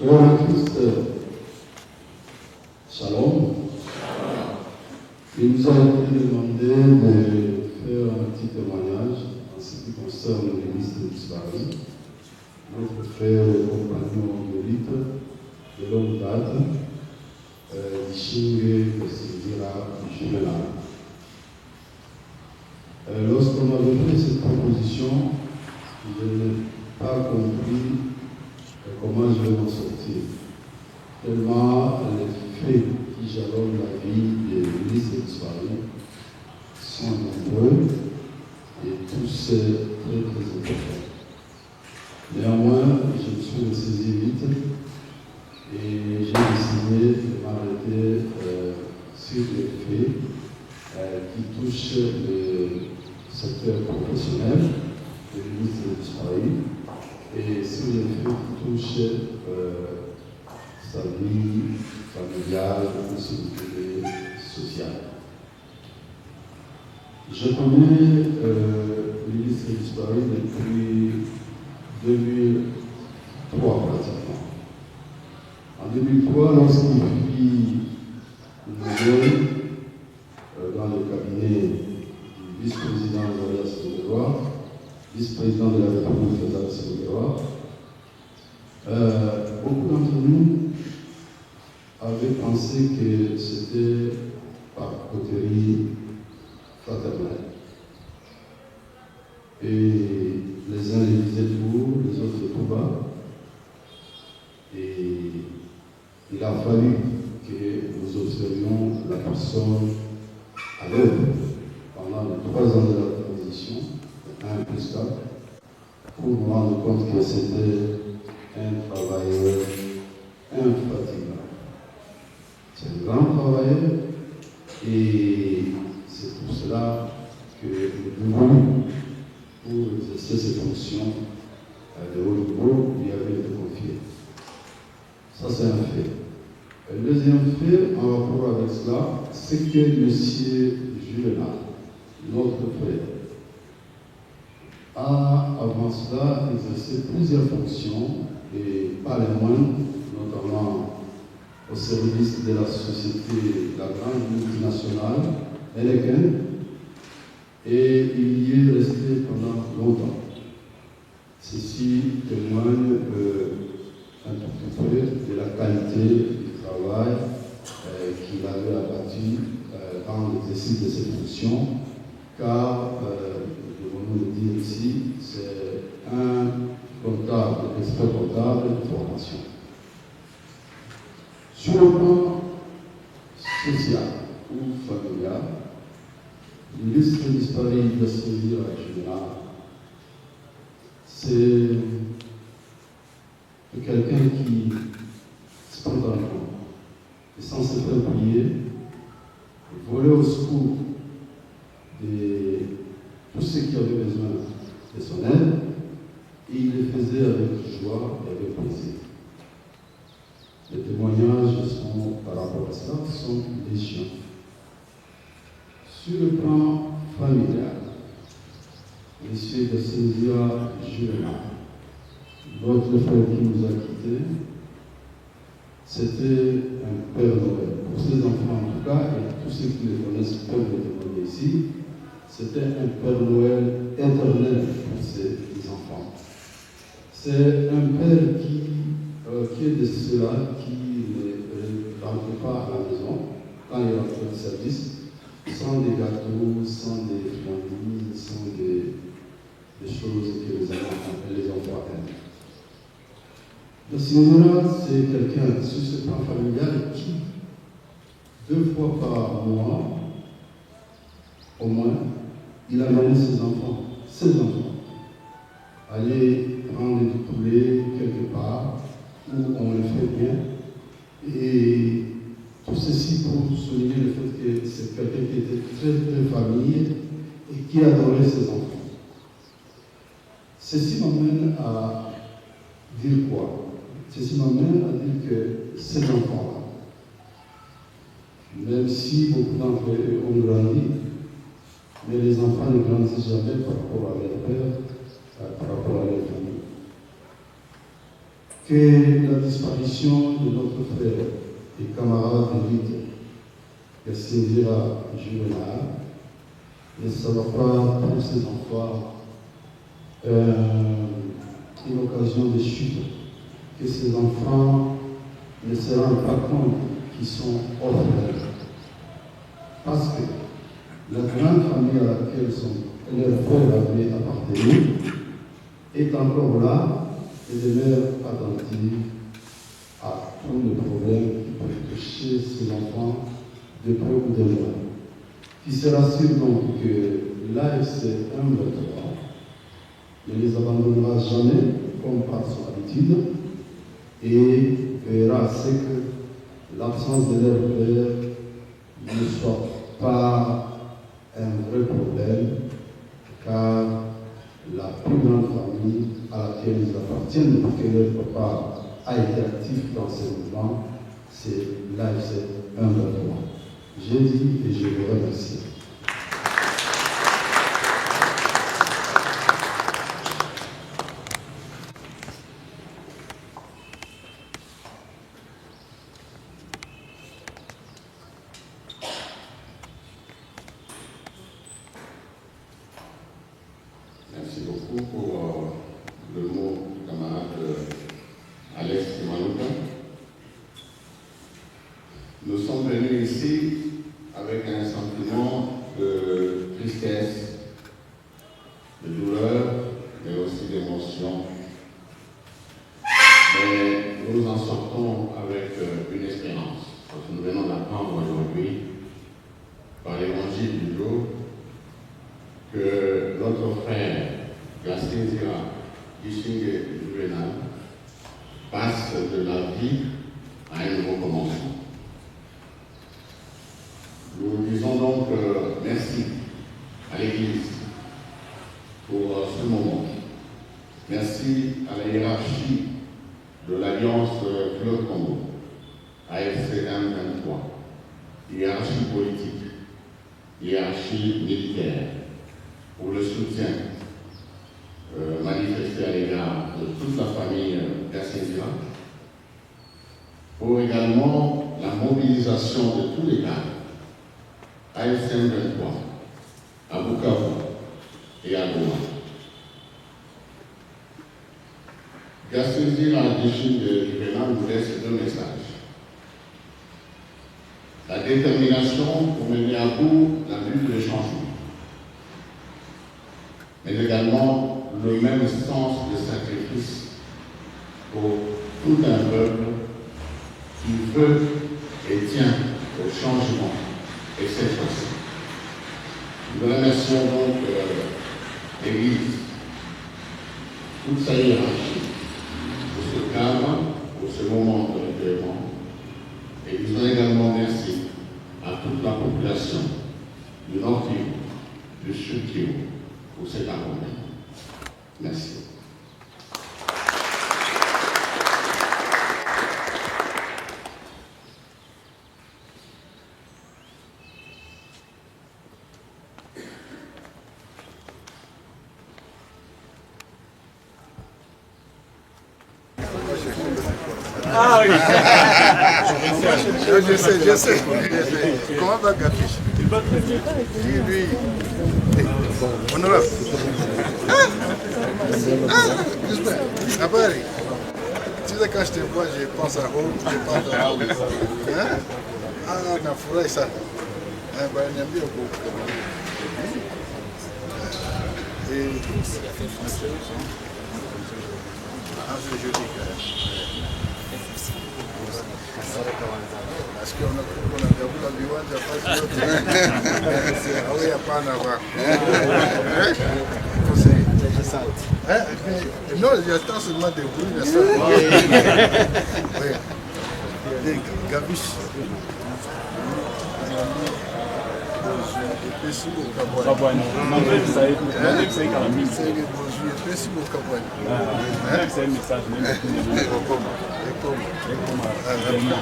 Frères et Christ, Shalom. Il nous a été demandé de faire un petit témoignage en ce qui concerne l'église de Paris. Notre frère et compagnon de lutte de longue date, Dichingue Sindira Juvenal. Lorsqu'on avait fait cette proposition, je n'ai pas compris comment je vais m'en sortir. Tellement les faits qui jalonnent la vie de l'église de Paris sont nombreux et tous très importants. Néanmoins, je me suis ressaisi vite et j'ai décidé de m'arrêter sur les faits qui touchent le secteur professionnel de l'église de Paris et sur les faits qui touchent sa vie familiale, sa vie sociale. Je connais l'église de Paris depuis 2003 pratiquement. En 2003, lorsqu'il fit une dans le cabinet du vice-président Zarias Sénégal, vice-président de la République Zarias Sénégal, beaucoup d'entre nous avaient pensé que c'était par coterie fraternelle. Et les uns les disaient tout haut, les autres tout bas. Et il a fallu que nous observions la personne à l'œuvre pendant les 3 ans de la transition, 1 plus 4, pour nous rendre compte que c'était un travailleur infatigable. C'est un grand travailleur et c'est pour cela que nous voulons, pour exercer ces fonctions de haut niveau, lui avait été confié. Ça, c'est un fait. Le deuxième fait, en rapport avec cela, c'est que M. Juvenal, notre frère, a avant cela exercé plusieurs fonctions, et pas les moindres, notamment au service de la société, la grande multinationale, Heineken, et il y est resté pendant longtemps. Ceci témoigne un tout petit peu de la qualité du travail qu'il avait abattu dans l'exercice de ses fonctions, car, devons-nous le dire ici, c'est un comptable, expert comptable de formation. Sur le plan social ou familial, l'église de Paris de servir à Juvenal, c'est quelqu'un qui, spontanément, est censé faire prier, voler au secours de tous ceux qui avaient besoin de son aide, et il le faisait avec joie et avec plaisir. Les témoignages par rapport à cela sont légion. Sur le plan familial, M. de Cynthia Juvenal, notre frère qui nous a quittés, c'était un Père Noël. Pour ses enfants en tout cas, et tous ceux qui le connaissent peuvent le témoigner ici, c'était un Père Noël éternel pour ses enfants. C'est un Père qui est de ceux-là qui ne rentre pas à la maison quand il rentre au service, sans des gâteaux, sans des friandises, sans des choses que les enfants aiment. Le Seigneur, c'est quelqu'un sur ce plan familial qui, 2 fois par mois, au moins, il amène ses enfants, aller prendre du poulet quelque part où on le fait bien. Et tout ceci pour souligner le fait que c'est quelqu'un qui était très famille et qui adorait ses enfants. Ceci m'amène à dire quoi? Ceci m'amène à dire que ces enfants-là, même si beaucoup d'entre eux ont grandi, mais les enfants ne grandissent jamais par rapport à leur père, par rapport à leur famille. que la disparition de notre frère et camarade de lutte, Gassindira Juvenal, ne sera pas pour ses enfants une occasion de chute, que ces enfants ne se rendent pas compte qu'ils sont orphelins. Parce que la grande famille à laquelle leur frère avait appartenu est encore là et demeure attentive à tous les problèmes qui peuvent toucher ces enfants de près ou de loin. Qui se rassure donc que l'AFC 123 ne les abandonnera jamais comme par son habitude et verra à ce que l'absence de leur père ne soit pas un vrai problème, car la plus grande famille à laquelle ils appartiennent, parce que leur papa a été actif dans ce mouvement, c'est l'AFC 123. J'ai dit et je vous remercie. Merci beaucoup pour le mot du camarade Alex Malouka. Nous sommes venus ici avec un sentiment de tristesse, de douleur, mais aussi d'émotion. Mais nous en sortons avec une espérance, parce que nous venons d'apprendre aujourd'hui, par l'évangile du jour, que notre frère Gassindira Gishingue Juvenal passe de la vie à un nouveau commencement. Nous disons donc merci à l'Église pour ce moment. Merci à la hiérarchie de l'Alliance Fleuve Congo, AFC 123, hiérarchie politique, hiérarchie militaire, pour le soutien manifesté à l'égard de toute la famille Gassindira, pour également la mobilisation de tous les cadres AFC 23 à Bukavu et à Goma. Gassindira Juvenal nous laisse deux messages. La détermination pour mener à bout la lutte de changement, mais également le même sens de sacrifice pour tout un peuple qui veut et tient au changement et cette fois-ci. Nous remercions donc l'Église, toute sa hiérarchie, pour ce cadre, pour ce moment de recueillement, et disons également merci à toute la population du Nord Kivu, du Sud Kivu, pour cet accompagnement. Merci. Ah oui. Je sais. Comment va Gafiche? Il va très bien. Lui. Honorable. Habari. Tu sais, quand je te vois, je pense à Hope, je pense à Hope. Hein? Ah, nafurahi sana. Niambie beaucoup. C'est joli quand même. Parce qu'on a gabula viwanja pasi yote. Awe hapana wako. Non, j'attends seulement des bruits. Oui. Gabiche. Epesi bokabwani. Epesi bokabwani. C'est un message.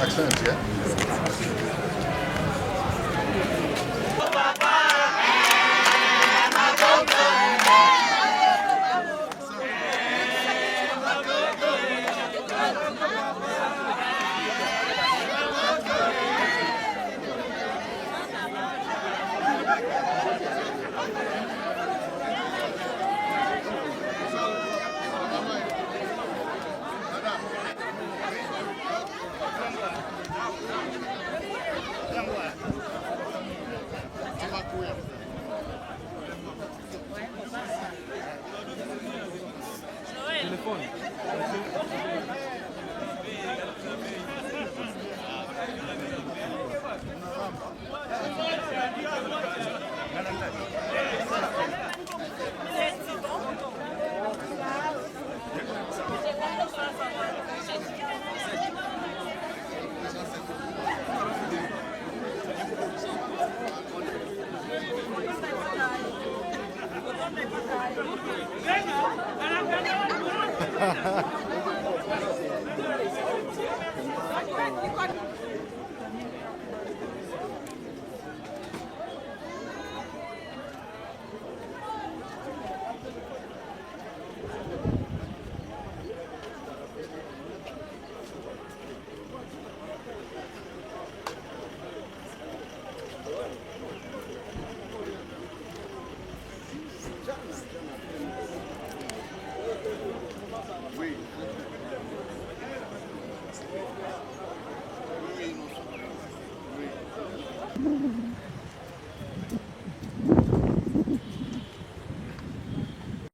Accent, yeah? téléphone. Oui. Oui.